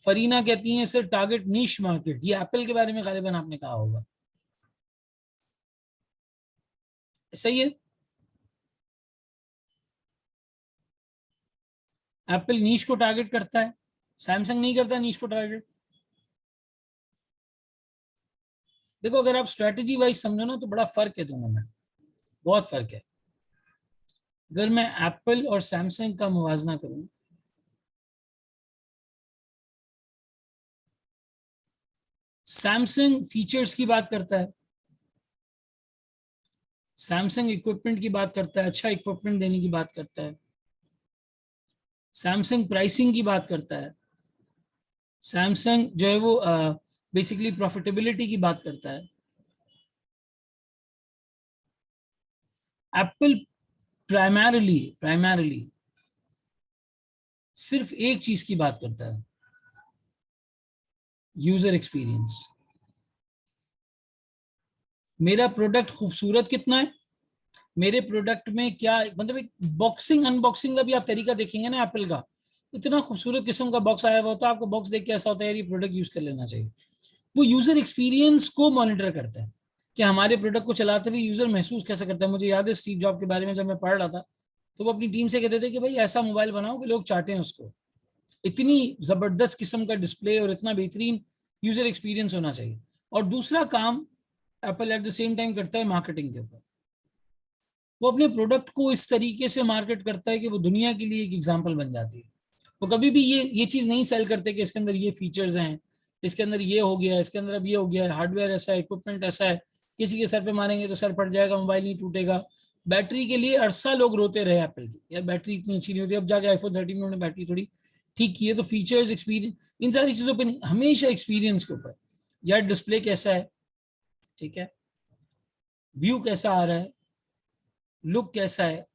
फरीना कहती हैं सर टारगेट नीश मार्केट, ये एप्पल के बारे में गालिबन आपने कहा होगा, सही है? एप्पल नीश को टारगेट करता है, सैमसंग नहीं करता नीश को टारगेट। देखो अगर आप स्ट्रेटजी वाइज समझो ना तो बड़ा फर्क है दोनों में, बहुत फर्क है। अगर मैं एप्पल और सैमसंग का मुवाजना करूं, सैमसंग फीचर्स की बात करता है, सैमसंग इक्विपमेंट की बात करता है, अच्छा इक्विपमेंट देने की बात करता है, सैमसंग प्राइसिंग की बात करता है, सैमसंग जो है वो बेसिकली प्रॉफिटेबिलिटी की बात करता है। एप्पल प्राइमरली सिर्फ एक चीज की बात करता है, यूजर एक्सपीरियंस। मेरा प्रोडक्ट खूबसूरत कितना है, मेरे प्रोडक्ट में क्या, मतलब एक बॉक्सिंग अनबॉक्सिंग का भी आप तरीका देखेंगे ना एप्पल का, इतना खूबसूरत किस्म का बॉक्स आया हुआ होता है, आपको बॉक्स देख के ऐसा होता है यार ये प्रोडक्ट यूज कर लेना चाहिए। वो यूजर एक्सपीरियंस को मॉनिटर करता है कि हमारे प्रोडक्ट को चलाते हुए यूजर महसूस कैसे करता है। मुझे याद है स्टीव जॉब के बारे में जब मैं पढ़ रहा था, तो वो अपनी टीम से कहते थे कि भाई ऐसा मोबाइल बनाओ कि लोग चाहते उसको, इतनी जबरदस्त किस्म का डिस्प्ले और इतना बेहतरीन यूजर एक्सपीरियंस होना चाहिए। और दूसरा काम Apple at the same time करता है मार्केटिंग के ऊपर। वो अपने प्रोडक्ट को इस तरीके से मार्केट करता है कि वो दुनिया के लिए एक एग्जाम्पल बन जाती है। वो कभी भी ये चीज नहीं सेल करते कि इसके अंदर ये फीचर्स हैं, इसके अंदर ये हो गया है, इसके अंदर अब ये हो गया है, हार्डवेयर ऐसा है, इक्विपमेंट ऐसा है, किसी के सर पे मारेंगे तो सर फट जाएगा, मोबाइल नहीं टूटेगा। बैटरी के लिए अरसा लोग रोते रहे एप्पल की, यार बैटरी इतनी अच्छी नहीं होती, अब जाके iPhone 13 में उन्होंने बैटरी थोड़ी ठीक की है। तो फीचर्स, एक्सपीरियंस, इन सारी चीजों पर नहीं, हमेशा एक्सपीरियंस के ऊपर, यार डिस्प्ले कैसा है, ठीक है, व्यू कैसा आ रहा है, लुक कैसा है,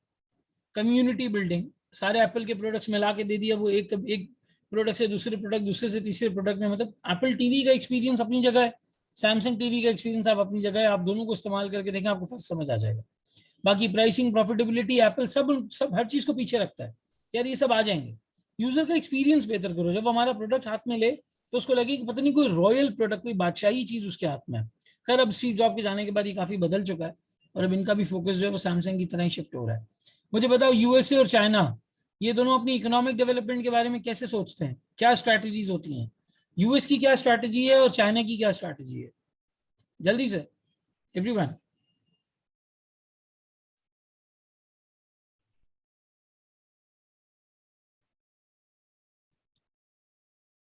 कम्युनिटी बिल्डिंग, सारे एप्पल के प्रोडक्ट्स मिला के दे दिया। वो एक एक प्रोडक्ट से दूसरे प्रोडक्ट, दूसरे से तीसरे प्रोडक्ट में, मतलब एप्पल टीवी का एक्सपीरियंस अपनी जगह है, सैमसंग टीवी का एक्सपीरियंस आप अपनी जगह है, आप दोनों को इस्तेमाल करके देखें आपको फर्क समझ आ जाएगा। बाकी प्राइसिंग, प्रॉफिटेबिलिटी, एप्पल सब हर चीज को पीछे रखता है, यार ये सब आ जाएंगे। यूजर का एक्सपीरियंस बेहतर करो, जब हमारा प्रोडक्ट हाथ में ले तो उसको लगे कि पता नहीं कोई रॉयल प्रोडक्ट, कोई बादशाही चीज उसके हाथ में है। खैर अब स्टीव जॉब के जाने के बाद ये काफी बदल चुका है और अब इनका भी फोकस जो है वो सैमसंग की तरह ही शिफ्ट हो रहा है। मुझे बताओ यूएसए और चाइना, ये दोनों अपनी इकोनॉमिक डेवलपमेंट के बारे में कैसे सोचते हैं, क्या स्ट्रैटेजीज होती हैं? यूएस की क्या स्ट्रैटेजी है और चाइना की क्या स्ट्रैटेजी है, जल्दी से एवरीवन।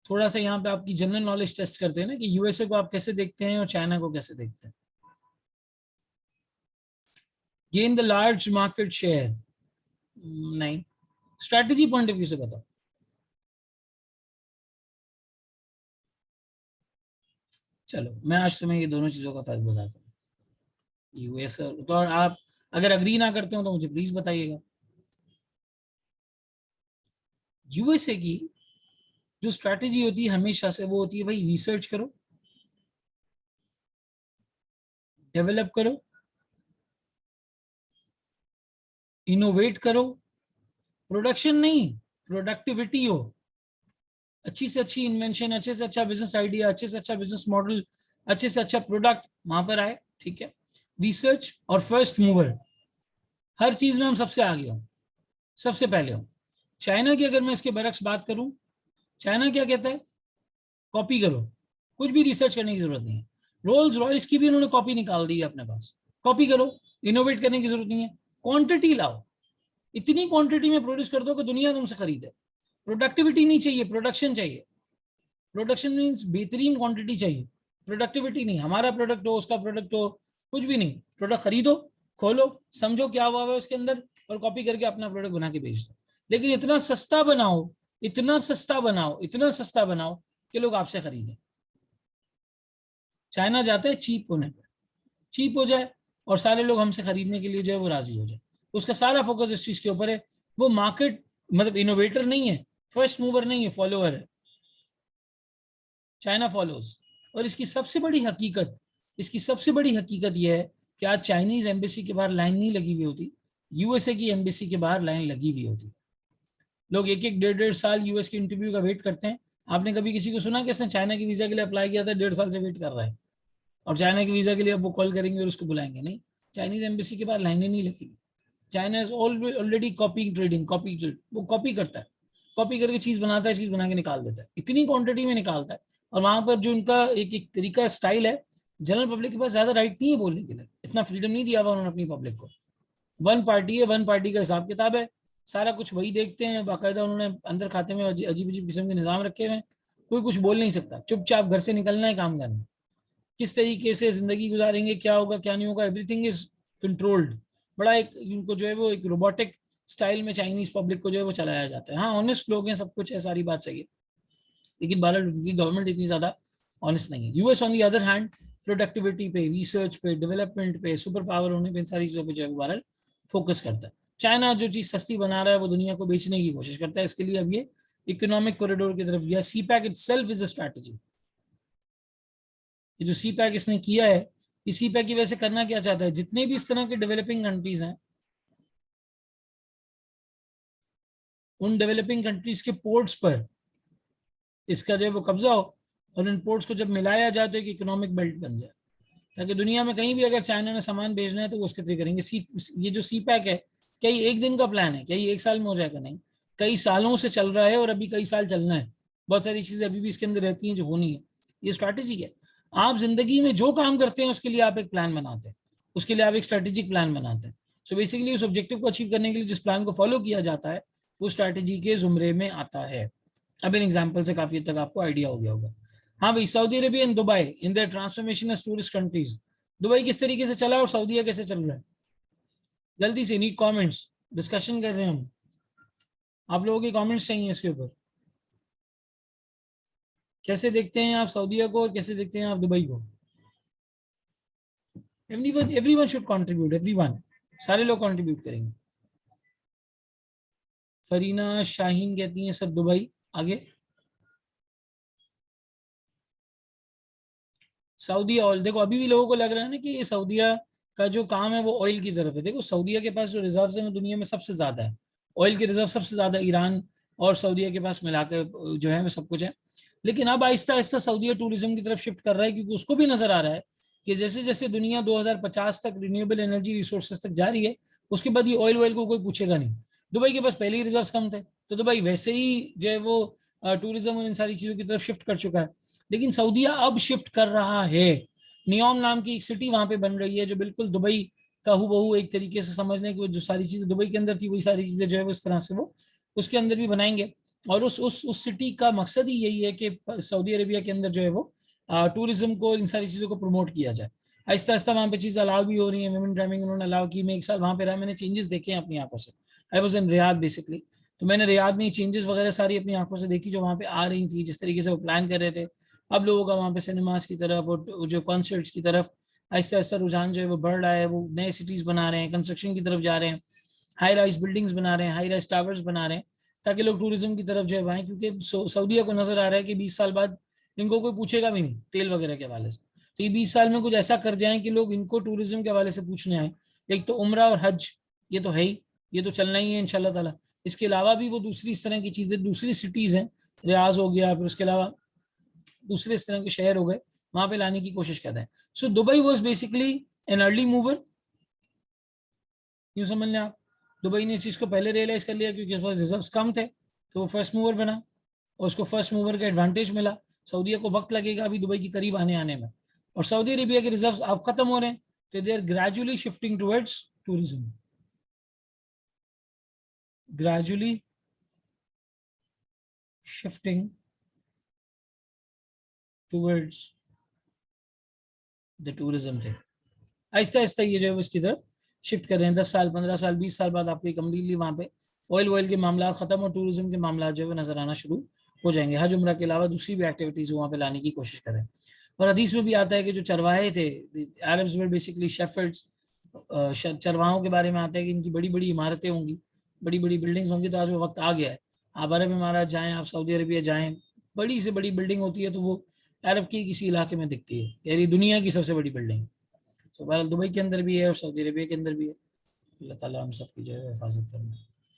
थोड़ा सा यहाँ पे आपकी जनरल नॉलेज टेस्ट करते हैं ना कि यूएसए को आप कैसे देखते हैं और चाइना को कैसे देखते हैं। Gain the large market share, नहीं, स्ट्रैटेजी पॉइंट ऑफ व्यू से बताओ। चलो मैं आज तुम्हें ये दोनों चीजों का फर्क बताता हूँ। यूएस तो, और आप अगर अग्री ना करते हो तो मुझे प्लीज बताइएगा। यूएसए की जो स्ट्रैटेजी होती है हमेशा से वो होती है भाई रिसर्च करो, डेवलप करो, इनोवेट करो, प्रोडक्शन नहीं प्रोडक्टिविटी हो, अच्छी से अच्छी इन्वेंशन, अच्छे से अच्छा बिजनेस आइडिया, अच्छे से अच्छा बिजनेस मॉडल, अच्छे से अच्छा प्रोडक्ट वहां पर आए, ठीक है। रिसर्च और फर्स्ट मूवर, हर चीज में हम सबसे आगे हो, सबसे पहले हो। चाइना की अगर मैं इसके बरक्स बात करूं, चाइना क्या कहता है, कॉपी करो, कुछ भी रिसर्च करने की जरूरत नहीं है। रोल्स रॉयस की भी उन्होंने कॉपी निकाल दी है अपने पास, कॉपी करो, इनोवेट करने की जरूरत नहीं है, क्वांटिटी लाओ, इतनी क्वांटिटी में प्रोड्यूस कर दो कि दुनिया तुमसे खरीदे। प्रोडक्टिविटी नहीं चाहिए, प्रोडक्शन चाहिए। प्रोडक्शन मीन्स बेहतरीन क्वांटिटी चाहिए, प्रोडक्टिविटी नहीं। हमारा प्रोडक्ट हो, उसका प्रोडक्ट हो, कुछ भी नहीं, प्रोडक्ट खरीदो, खोलो, समझो क्या हुआ है उसके अंदर, और कॉपी करके अपना प्रोडक्ट बना के बेच दो। लेकिन इतना सस्ता बनाओ, इतना सस्ता बनाओ, इतना सस्ता बनाओ कि लोग आपसे खरीदें। चाइना जाता है चीप होने पर, चीप हो जाए और सारे लोग हमसे खरीदने के लिए जो है वो राजी हो जाए। उसका सारा फोकस इस चीज के ऊपर है। वो मार्केट मतलब इनोवेटर नहीं है, फर्स्ट मूवर नहीं है, फॉलोअर है। China follows. और इसकी सबसे बड़ी हकीकत, इसकी सबसे बड़ी हकीकत यह है कि आज चाइनीज एम्बेसी के बाहर लाइन नहीं लगी हुई होती, यूएसए की एम्बेसी के बाहर लाइन लगी हुई होती। लोग एक एक डेढ़ डेढ़ साल यूएस के इंटरव्यू का वेट करते हैं। आपने कभी किसी को सुना कि इसने चाइना की वीजा के लिए अप्लाई किया था, 1.5 साल से वेट कर रहा है, और चाइना की वीजा के लिए अब वो कॉल करेंगे और उसको बुलाएंगे? नहीं, चाइनीज एम्बेसी के बाहर लाइनें नहीं लगी। China is already copy trading, copy trade, वो कॉपी करता है, कॉपी करके चीज बनाता है, चीज बना के निकाल देता है, इतनी क्वांटिटी में निकालता है। और वहां पर जो उनका एक एक तरीका स्टाइल है, जनरल पब्लिक के पास ज्यादा राइट नहीं है बोलने के लिए, इतना फ्रीडम नहीं दिया हुआ उन्होंने अपनी पब्लिक को। वन पार्टी है, वन पार्टी का हिसाब किताब है, सारा कुछ वही देखते हैं। बाकायदा उन्होंने अंदर खाते में अजीब अजीब किस्म के निजाम रखे हुए हैं। कोई कुछ बोल नहीं सकता, चुपचाप घर से निकलना है, काम करना। किस तरीके से जिंदगी गुजारेंगे, क्या होगा क्या नहीं होगा, एवरीथिंग इज कंट्रोल्ड। बड़ा एक उनको जो है वो एक रोबोटिक स्टाइल में चाइनीज पब्लिक को जो है वो चलाया जाता है। हाँ ऑनेस्ट लोग हैं, सब कुछ है, सारी बात सही है, लेकिन भारत की गवर्नमेंट इतनी ज्यादा ऑनेस्ट नहीं है। US on the other hand productivity पे, रिसर्च पे, डेवलपमेंट पे, सुपर पावर होने पे, इन सारी चीजों पे जो है भारत फोकस करता है। चाइना जो चीज सस्ती बना रहा है वो दुनिया को बेचने की कोशिश करता है। इसके लिए अब ये इकोनॉमिक कॉरिडोर की तरफ गया। CPEC itself is a strategy. ये जो सी पैक इसने किया है, इस सी पैक की वजह से करना क्या चाहता है, जितने भी इस तरह के डेवलपिंग कंट्रीज हैं, उन डेवलपिंग कंट्रीज के पोर्ट्स पर इसका जो है वो कब्जा हो, और इन पोर्ट्स को जब मिलाया जाए तो एक इकोनॉमिक बेल्ट बन जाए, ताकि दुनिया में कहीं भी अगर चाइना ने सामान भेजना है तो वो उसके तरीके करेंगे। ये जो सी पैक है, क्या ये एक दिन का प्लान है, क्या ये एक साल में हो जाएगा? नहीं, कई सालों से चल रहा है और अभी कई साल चलना है। बहुत सारी चीजें अभी भी इसके अंदर रहती हैं जो होनी है। ये स्ट्रैटेजी है। आप जिंदगी में जो काम करते हैं उसके लिए आप एक प्लान बनाते हैं, उसके लिए आप एक स्ट्रेटेजिक प्लान बनाते हैं। सो बेसिकली उस ऑब्जेक्टिव को अचीव करने के लिए जिस प्लान को फॉलो किया जाता है वो स्ट्रैटेजी के जुमरे में आता है। अब इन एग्जाम्पल से काफी हद तक आपको आइडिया हो गया होगा। हाँ भाई, Saudi Arabia and Dubai in their transformation as tourist countries. Dubai किस तरीके से चला और सऊदीया कैसे चल रहा है? जल्दी से नीड कमेंट्स, डिस्कशन कर रहे हैं हम, आप लोगों के कमेंट्स चाहिए इसके ऊपर। कैसे देखते हैं आप सऊदीया को और कैसे देखते हैं आप दुबई को? एवरीवन शुड कंट्रीब्यूट, एवरीवन, सारे लोग कंट्रीब्यूट करेंगे। फरीना शाहीन कहती हैं सब दुबई। आगे सऊदीया ऑयल, देखो अभी भी लोगों को लग रहा है ना कि ये सऊदीया का जो काम है वो ऑयल की तरफ है। देखो सऊदीया के पास जो रिजर्व है वो दुनिया में सबसे ज्यादा है, ऑयल के रिजर्व सबसे ज्यादा ईरान और सऊदीया के पास मिलाकर जो है वो सब कुछ है। लेकिन अब आहिस्ता आहिस्ता सऊदीया टूरिज्म की तरफ शिफ्ट कर रहा है, क्योंकि उसको भी नजर आ रहा है कि जैसे जैसे दुनिया 2050 तक रिन्यूएबल एनर्जी रिसोर्सेज तक जा रही है, उसके बाद ये ऑयल ऑयल को कोई पूछेगा नहीं। दुबई के पास पहले ही रिजर्व कम थे, तो दुबई वैसे ही जो है वो टूरिज्म और इन सारी चीजों की तरफ शिफ्ट कर चुका है। लेकिन सऊदीया अब शिफ्ट कर रहा है। नियोम नाम की एक सिटी वहां पे बन रही है जो बिल्कुल दुबई का हूबहू, एक तरीके से समझने की जो सारी चीजें दुबई के अंदर थी वही सारी चीजें जो है वो इस तरह से वो उसके अंदर भी बनाएंगे। और उस सिटी का मकसद ही यही है कि सऊदी अरेबिया के अंदर जो है वो टूरिज्म को, इन सारी चीजों को प्रमोट किया जाए। आहिस्ता आहिस्ता वहाँ पे चीज़ अलाउ भी हो रही है, वुमेन ड्राइविंग उन्होंने अलाउ की। मैं एक साल वहाँ पे रहा, मैंने चेंजेस देखे हैं अपनी आंखों से। I was in Riyadh basically, तो मैंने रियाद में चेंजेस वगैरह सारी अपनी आंखों से देखी जो वहाँ पे आ रही थी, जिस तरीके से वो प्लान कर रहे थे। अब लोगों का वहाँ पे सिनेमास की तरफ और जो कॉन्सर्ट्स की तरफ आहिस्ता आहिस्ता रुझान जो है वो बढ़ रहा है। वो नए सिटीज़ बना रहे हैं, कंस्ट्रक्शन की तरफ जा रहे हैं, हाई राइज बिल्डिंग्स बना रहे हैं, हाई राइज टावर्स बना रहे हैं, ताकि लोग टूरिज्म की तरफ जो है आए। क्योंकि सऊदीया को नजर आ रहा है कि 20 साल बाद इनको कोई पूछेगा भी नहीं तेल वगैरह के हवाले से। तो ये 20 साल में कुछ ऐसा कर जाए कि लोग इनको टूरिज्म के हवाले से पूछने आए। एक तो उम्रा और हज, ये तो है ही, ये तो चलना ही है इंशाल्लाह ताला। इसके अलावा भी वो दूसरी इस तरह की चीजें, दूसरी सिटीज हैं, रियाज हो गया, फिर उसके अलावा दूसरे इस तरह के शहर हो गए, वहां पे लाने की कोशिश कर रहे हैं। So Dubai was basically an early mover, यूं समझ लें आप। दुबई ने इस चीज को पहले रियलाइज कर लिया क्योंकि उसके पास रिजर्व्स कम थे, तो वो फर्स्ट मूवर बना और उसको फर्स्ट मूवर का एडवांटेज मिला। सऊदीया को वक्त लगेगा अभी दुबई के करीब आने में, और सऊदी अरेबिया के रिजर्व्स अब खत्म हो रहे हैं, तो they are gradually shifting towards tourism, gradually shifting towards the tourism थे। आहिस्ता आहिस्ता ये जो है इसकी तरफ शिफ्ट कर रहे हैं। 10 साल, 15 साल, 20 साल बाद आपको कम्प्लीटली वहाँ पे ऑयल के मामला खत्म और टूरिज्म के मामला जो है नजर आना शुरू हो जाएंगे। हज उम्रा के अलावा दूसरी भी एक्टिविटीज वहाँ पे लाने की कोशिश करें। और हदीस में भी आता है कि जो चरवाहे थे, अरब्स वर बेसिकली शेफर्ड्स, चरवाहों के बारे में आता है कि इनकी बड़ी बड़ी इमारतें होंगी, बड़ी बड़ी बिल्डिंग्स होंगी। तो आज वो वक्त आ गया है, आप अरब इमारात जाएं, आप सऊदी अरबिया जाएं, बड़ी से बड़ी बिल्डिंग होती है तो वो अरब के किसी इलाके में दिखती है, यानी दुनिया की सबसे बड़ी बिल्डिंग। तो बहरहाल दुबई के अंदर भी है और सऊदी अरबिया के अंदर भी है। अल्लाह ताला हम सब की जो है हिफाजत करना।